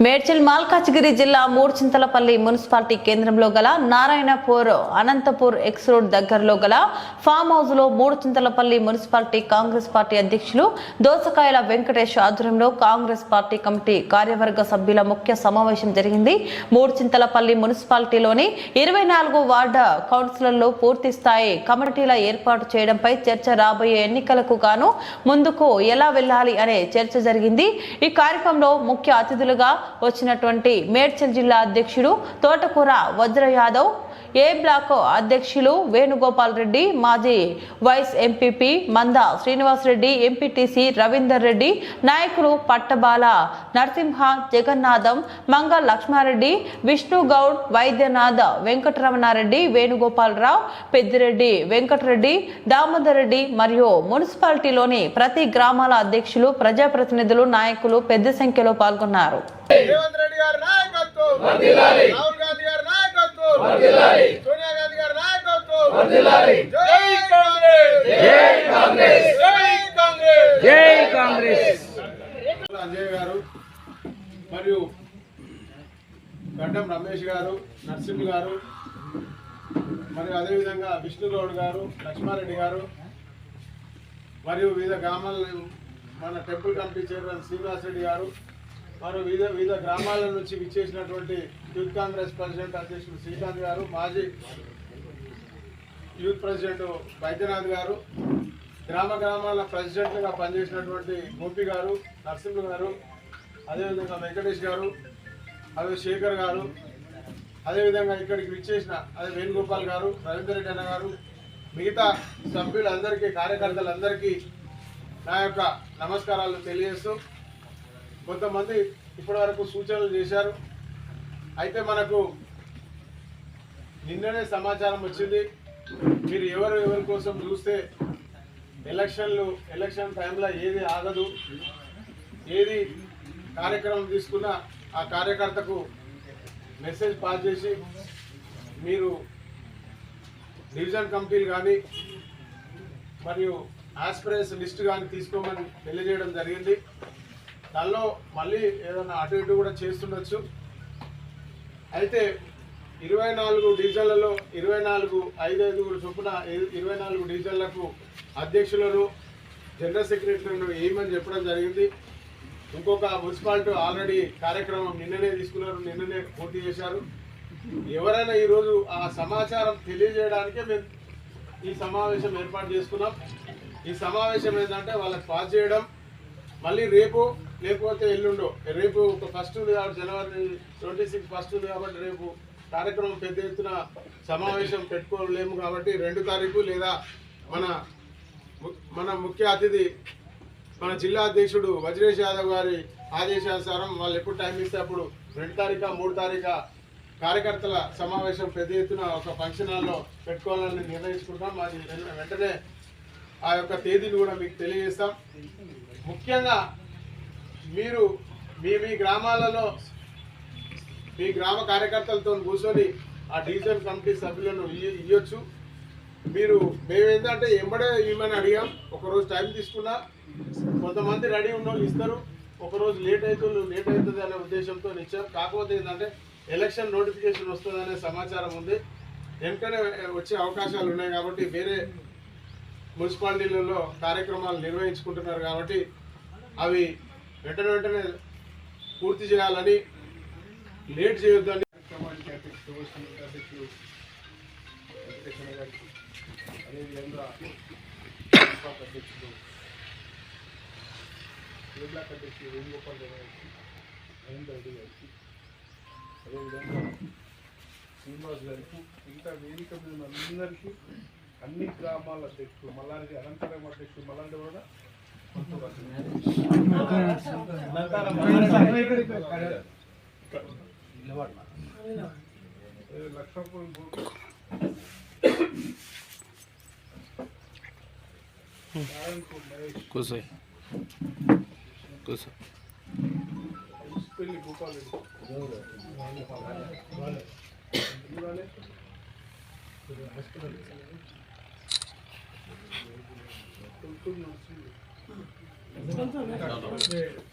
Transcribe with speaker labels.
Speaker 1: మేడ్చల్ మల్కాజ్గిరి జిల్లా మూడుచింతలపల్లి మున్సిపాలిటీ కేంద్రంలో గల నారాయణపూర్ అనంతపూర్ ఎక్స్ రోడ్ దగ్గరలో గల ఫామ్ హౌస్ లో మూడుచింతలపల్లి మున్సిపాలిటీ కాంగ్రెస్ పార్టీ అధ్యక్షులు దోసకాయల వెంకటేష్ ఆధ్వర్యంలో కాంగ్రెస్ పార్టీ కమిటీ కార్యవర్గ సభ్యుల ముఖ్య సమావేశం జరిగింది. మూడుచింతలపల్లి మున్సిపాలిటీలోని 24 వార్డు కౌన్సిలర్లు పూర్తి స్థాయి కమిటీల ఏర్పాటు చేయడంపై చర్చ రాబోయే ఎన్నికలకు గాను ముందుకు ఎలా వెళ్లాలి అనే చర్చ జరిగింది. ఈ కార్యక్రమంలో ముఖ్య అతిథులుగా వచ్చినటువంటి మేడ్చల్ జిల్లా అధ్యక్షుడు తోటకూర వజ్ర యాదవ్, ఏ బ్లాక్ అధ్యక్షులు వేణుగోపాల్ రెడ్డి, మాజీ వైస్ ఎంపీపీ మంద శ్రీనివాస్ రెడ్డి, ఎంపీటీసీ రవీందర్ రెడ్డి, నాయకులు పట్టబాల నరసింహ, జగన్నాథం, మంగ లక్ష్మారెడ్డి, విష్ణు గౌడ్, వైద్యనాథ్, వెంకటరమణారెడ్డి, వేణుగోపాల్ రావు, పెద్దిరెడ్డి వెంకటరెడ్డి, దామోదర్ రెడ్డి మరియు మున్సిపాలిటీలోని ప్రతి గ్రామాల అధ్యక్షులు, ప్రజాప్రతినిధులు, నాయకులు పెద్ద సంఖ్యలో పాల్గొన్నారు.
Speaker 2: రేవంత్ రెడ్డి గారి నాయకత్వం వర్ధిల్లాలి, రాహుల్ గాంధీ గారి నాయకత్వం వర్ధిల్లాలి, సోనియా గాంధీ గారి నాయకత్వం వర్ధిల్లాలి. జై కాంగ్రెస్, జై కాంగ్రెస్, జై కాంగ్రెస్, జై కాంగ్రెస్. అంజయ్ గారు మరియు గడ్డం రమేష్ గారు, నర్సింహ్ గారు మరియు అదేవిధంగా విష్ణు గౌడ్ గారు, లక్ష్మారెడ్డి గారు మరియు వివిధ గ్రామాల మన temple committee chairman Srinivas Reddy గారు మరియు వివిధ గ్రామాల నుంచి విచ్చేసినటువంటి యూత్ కాంగ్రెస్ ప్రెసిడెంట్ అధ్యక్షుడు శ్రీకాంత్ గారు, మాజీ యూత్ ప్రెసిడెంట్ వైద్యనాథ్ గారు, గ్రామాల ప్రెసిడెంట్లుగా పనిచేసినటువంటి గోపి గారు, నరసింహ గారు, అదేవిధంగా వెంకటేష్ గారు, అదే శేఖర్ గారు, అదేవిధంగా ఇక్కడికి విచ్చేసిన అదే వేణుగోపాల్ గారు, రవీందర్ రెడ్డి అన్న గారు, మిగతా సభ్యులందరికీ, కార్యకర్తలందరికీ నా యొక్క నమస్కారాలు తెలియజేస్తూ, కొంతమంది ఇప్పటి వరకు సూచనలు చేశారు. అయితే మనకు నిన్ననే సమాచారం వచ్చింది. మీరు ఎవరి కోసం చూస్తే ఎలక్షన్ టైంలో ఏది ఆగదు, ఏది కార్యక్రమం తీసుకున్నా ఆ కార్యకర్తకు మెసేజ్ పాస్ చేసి మీరు డివిజన్ కమిటీలు కానీ మరియు ఆస్పిరెన్స్ లిస్ట్ కానీ తీసుకోమని తెలియజేయడం జరిగింది. దానిలో మళ్ళీ ఏదైనా అటు ఇటు కూడా చేస్తుండొచ్చు. అయితే 24 డివిజన్లలో 5 చొప్పున 24 డివిజన్లకు అధ్యక్షులను, జనరల్ సెక్రటరీలను వేయమని చెప్పడం జరిగింది. ఇంకొక మున్సిపాలిటీ ఆల్రెడీ కార్యక్రమం నిన్ననే తీసుకున్నారు, నిన్ననే పూర్తి చేశారు. ఎవరైనా ఈరోజు ఆ సమాచారం తెలియజేయడానికే మేము ఈ సమావేశం ఏర్పాటు చేసుకున్నాం. ఈ సమావేశం ఏంటంటే వాళ్ళకి పాస్ చేయడం, మళ్ళీ రేపు లేకపోతే ఎల్లుండో, రేపు ఒక ఫస్ట్ ఉంది కాబట్టి జనవరి 26 ఫస్ట్ ఉంది కాబట్టి రేపు కార్యక్రమం పెద్ద ఎత్తున సమావేశం పెట్టుకోలేము కాబట్టి 2 తారీఖు లేదా మన ముఖ్య అతిథి మన జిల్లా అధ్యక్షుడు వజ్రేష్ యాదవ్ గారి ఆదేశానుసారం వాళ్ళు ఎప్పుడు టైం ఇస్తే అప్పుడు 2 తారీఖు 3 తారీఖు కార్యకర్తల సమావేశం పెద్ద ఎత్తున ఒక ఫంక్షన్ హాల్లో పెట్టుకోవాలని నిర్ణయించుకుంటాం. అది వెంటనే ఆ యొక్క తేదీని కూడా మీకు తెలియజేస్తాం. ముఖ్యంగా మీరు మీ గ్రామాలలో మీ గ్రామ కార్యకర్తలతో కూర్చొని ఆ డివిజన్ కమిటీ సభ్యులను ఇవ్వచ్చు. మేమేంటంటే ఎంబడే ఇవ్వమని అడిగాం. ఒకరోజు టైం తీసుకున్నా కొంతమంది రెడీ ఉన్న వాళ్ళు ఇస్తారు, ఒకరోజు లేట్ అవుతుంది అనే ఉద్దేశంతో ఇచ్చాం. కాకపోతే ఏంటంటే ఎలక్షన్ నోటిఫికేషన్ వస్తుందనే సమాచారం ఉంది, వెంటనే వచ్చే అవకాశాలు ఉన్నాయి కాబట్టి వేరే మున్సిపాలిటీలలో కార్యక్రమాలు నిర్వహించుకుంటున్నారు కాబట్టి అవి వెంటనే పూర్తి చేయాలని, లేట్ చేయొద్దని అధ్యక్షుడు గారికి, అదేవిధంగా అధ్యక్షుడు ఏ బ్లాక్ అధ్యక్షుడు వేణుగోపాల్ గారికి, రవీందర్ రెడ్డి గారికి, అదేవిధంగా శ్రీనివాస్ గారికి, మిగతా వేదిక మీద అందరికీ, అన్ని గ్రామాల అధ్యక్షుడు మల్లారెడ్డి, అనంతరం అధ్యక్షుడు మల్లారెడ్డి కూడా లక్ష్మణ్ పెళ్లి గోపాల్ హాస్పిటల్